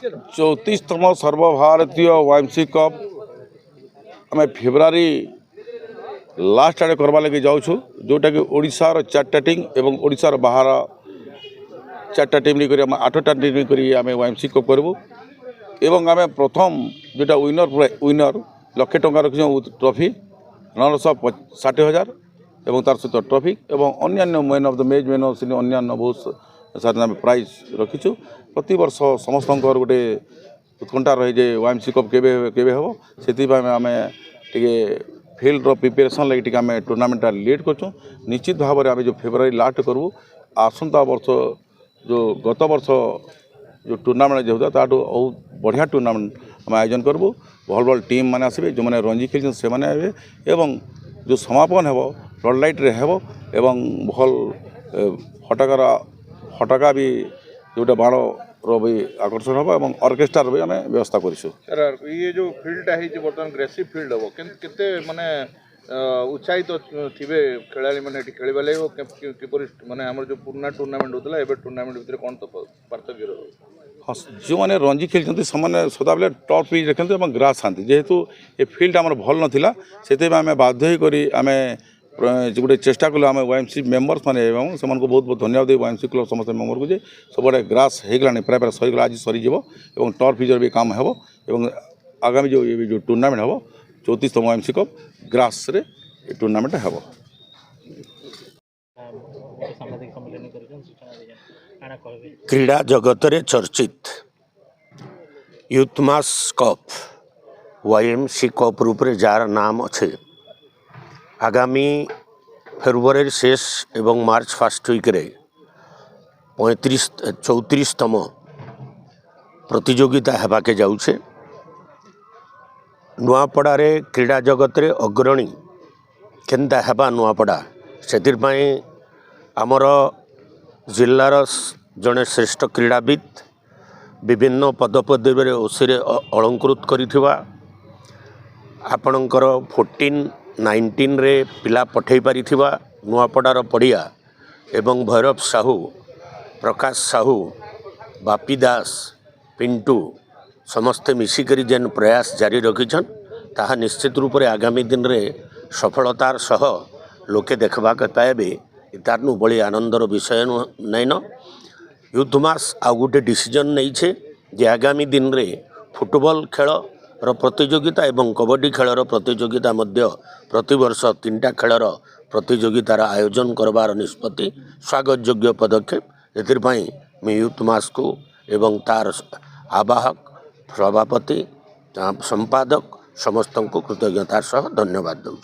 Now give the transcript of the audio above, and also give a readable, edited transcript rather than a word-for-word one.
34तम सर्वभारतीय YMC cup आम February last आड़े करवा लगे जाऊँ जोटा कि ओडिशार 4टा टीम एवं ओडिशार बाहर 4टा टीम लेकर 8टा टीम लेकर आम वाईएमसी कप करूँ एवं आम प्रथम जोटा विनर लक्षे टंका रखी ट्रॉफी 960,000 एवं तार सहित ट्रॉफी एवं अन्य man of the match man of scene अन्य बहुत सारे आम प्राइज रखीचु प्रति वर्ष समस्त गोटे उत्कंठा रही जे वाईएमसी कप केबे हम से आम टे फिल्ड प्रिपेरेसन लगे आम टूर्नामेंट लेट कर निश्चित भाव में आम जो फेब्रुआरी लास्ट करूँ आसंता वर्ष जो गत वर्ष जो टूर्नामेंट जो होता बहुत बढ़िया टूर्नामेंट आम आयोजन करूँ भल भल टीम मैंने आसबे जो मैंने रणजी खेल से एवं जो समापन हो फ्लड लाइट रे हो एवं भल फटाका भी जोटा बाण भी आकर्षण हम और ऑर्केस्ट्रार भी आम व्यवस्था कर ये जो फील्डटा है बर्तमान ग्रेसिव फील्ड हम केते माने उत्साहित थे खेला मैंने खेल किपर माने आम जो पुराना टूर्नामेंट होता है टूर्नामेंट भितर कौन पार्थक्य हाँ जो मैंने रणजी खेलते से सदाबले टॉप पिच रखते और ग्रास खाती जेहेतु ये फील्ड आम भल नाला से आम बाध्य आम गोटे चेष्टा कलु आम वाईएमसी मेम्बर्स मैंने से बहुत बहुत धन्यवाद दे वाईएमसी क्लब समस्त मेम्बर को सब ग्रास होगा प्राय सरीगला आज सरीज और टॉप पिचर भी काम हो आगामी जो टूर्नामेंट हम 34तम वाईएमसी कप ग्रास रे टूर्नामेंट हम क्रीड़ा जगत रे चर्चित यूथ मास कप वाईएमसी कप रूप रे जार नाम अच्छे आगामी फेब्रुआरी शेष एवं मार्च फास्ट वीक रे 34तम प्रतियोगिता हेबाके जाउछे। नुआपड़ारे क्रीड़ा जगत रे अग्रणी केन्ता हेबा नुआपड़ा से आमर जिल्लार जड़े श्रेष्ठ क्रीड़ाविद विभिन्न पदपदवी में ओसीरे अलंकृत करिथिबा आपणकर 14-19 रे पिला पठेई पारिथिबा नुआपड़ार पड़िया एवं भैरव साहू प्रकाश साहू बापी दास पिंटू समस्ते मिसिकरी जेन प्रयास जारी रखिछन ताहा निश्चित रूप से आगामी दिन रे सफलतार सह लोके देखबा के पाएबे तारनु बड़ी आनंदर विषय नैन यूथ मास आ गोटे डिसीजन नहीं छे जे आगामी दिन रे फुटबॉल खेल प्रतियोगिता एवं कबड्डी खेलर प्रतियोगिता मध्य प्रतिवर्ष 3टा खेलर प्रतियोगितार आयोजन करबार निष्पत्ति स्वागत योग्य पदक्षेप एथिरपाई मैं यूथ मास को एवं तार आवाहक सभापति संपादक समस्त को कृतज्ञतार सह धन्यवाद दूँ।